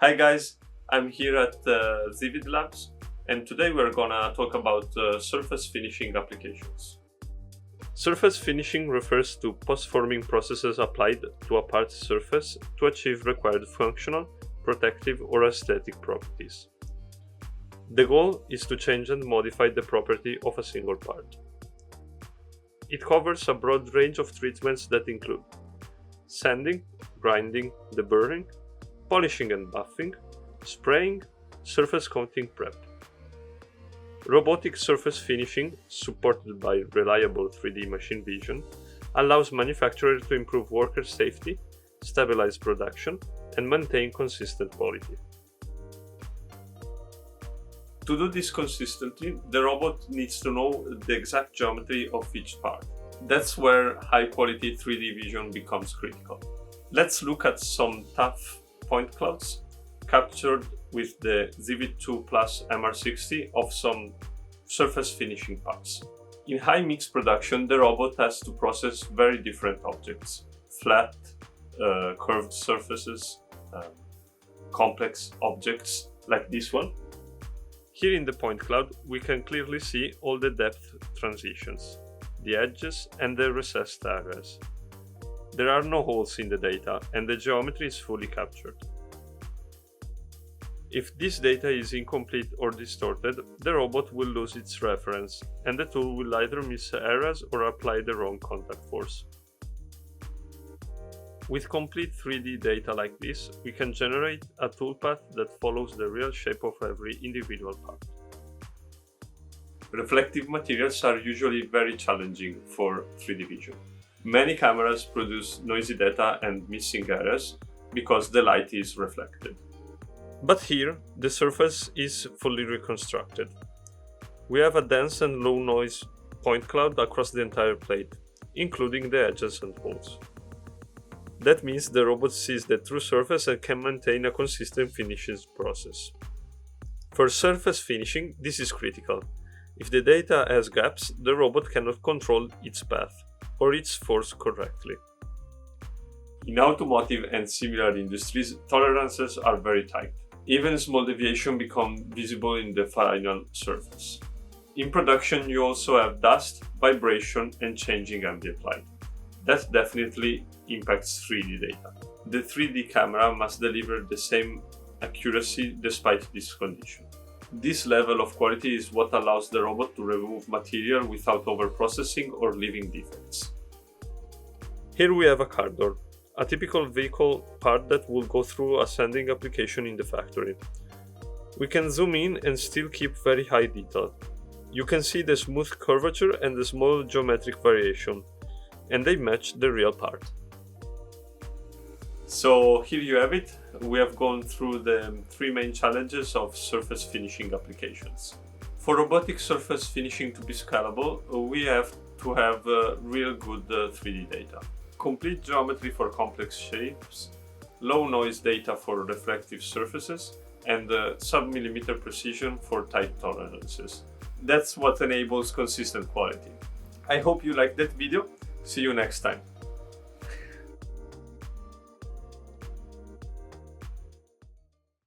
Hi guys, I'm here at Zivid Labs, and today we're gonna talk about surface finishing applications. Surface finishing refers to post-forming processes applied to a part's surface to achieve required functional, protective or aesthetic properties. The goal is to change and modify the property of a single part. It covers a broad range of treatments that include sanding, grinding, deburring, polishing and buffing, spraying, surface coating prep. Robotic surface finishing, supported by reliable 3D machine vision, allows manufacturers to improve worker safety, stabilize production, and maintain consistent quality. To do this consistently, the robot needs to know the exact geometry of each part. That's where high-quality 3D vision becomes critical. Let's look at some tough point clouds captured with the Zivid 2 Plus MR60 of some surface finishing parts. In high mix production, the robot has to process very different objects: flat, curved surfaces, complex objects like this one. Here in the point cloud, we can clearly see all the depth transitions, the edges and the recessed areas. There are no holes in the data and the geometry is fully captured. If this data is incomplete or distorted, the robot will lose its reference and the tool will either miss areas or apply the wrong contact force. With complete 3D data like this, we can generate a toolpath that follows the real shape of every individual part. Reflective materials are usually very challenging for 3D vision. Many cameras produce noisy data and missing areas because the light is reflected. But here, the surface is fully reconstructed. We have a dense and low noise point cloud across the entire plate, including the edges and holes. That means the robot sees the true surface and can maintain a consistent finishing process. For surface finishing, this is critical. If the data has gaps, the robot cannot control its path or its force correctly. In automotive and similar industries, tolerances are very tight. Even small deviation become visible in the final surface. In production, you also have dust, vibration, and changing ambient light. That definitely impacts 3D data. The 3D camera must deliver the same accuracy despite this condition. This level of quality is what allows the robot to remove material without overprocessing or leaving defects. Here we have a car door, a typical vehicle part that will go through a sanding application in the factory. We can zoom in and still keep very high detail. You can see the smooth curvature and the small geometric variation, and they match the real part. So here you have it. We have gone through the three main challenges of surface finishing applications. For robotic surface finishing to be scalable, we have to have real good 3D data. Complete geometry for complex shapes, low noise data for reflective surfaces, and sub-millimeter precision for tight tolerances. That's what enables consistent quality. I hope you liked that video. See you next time.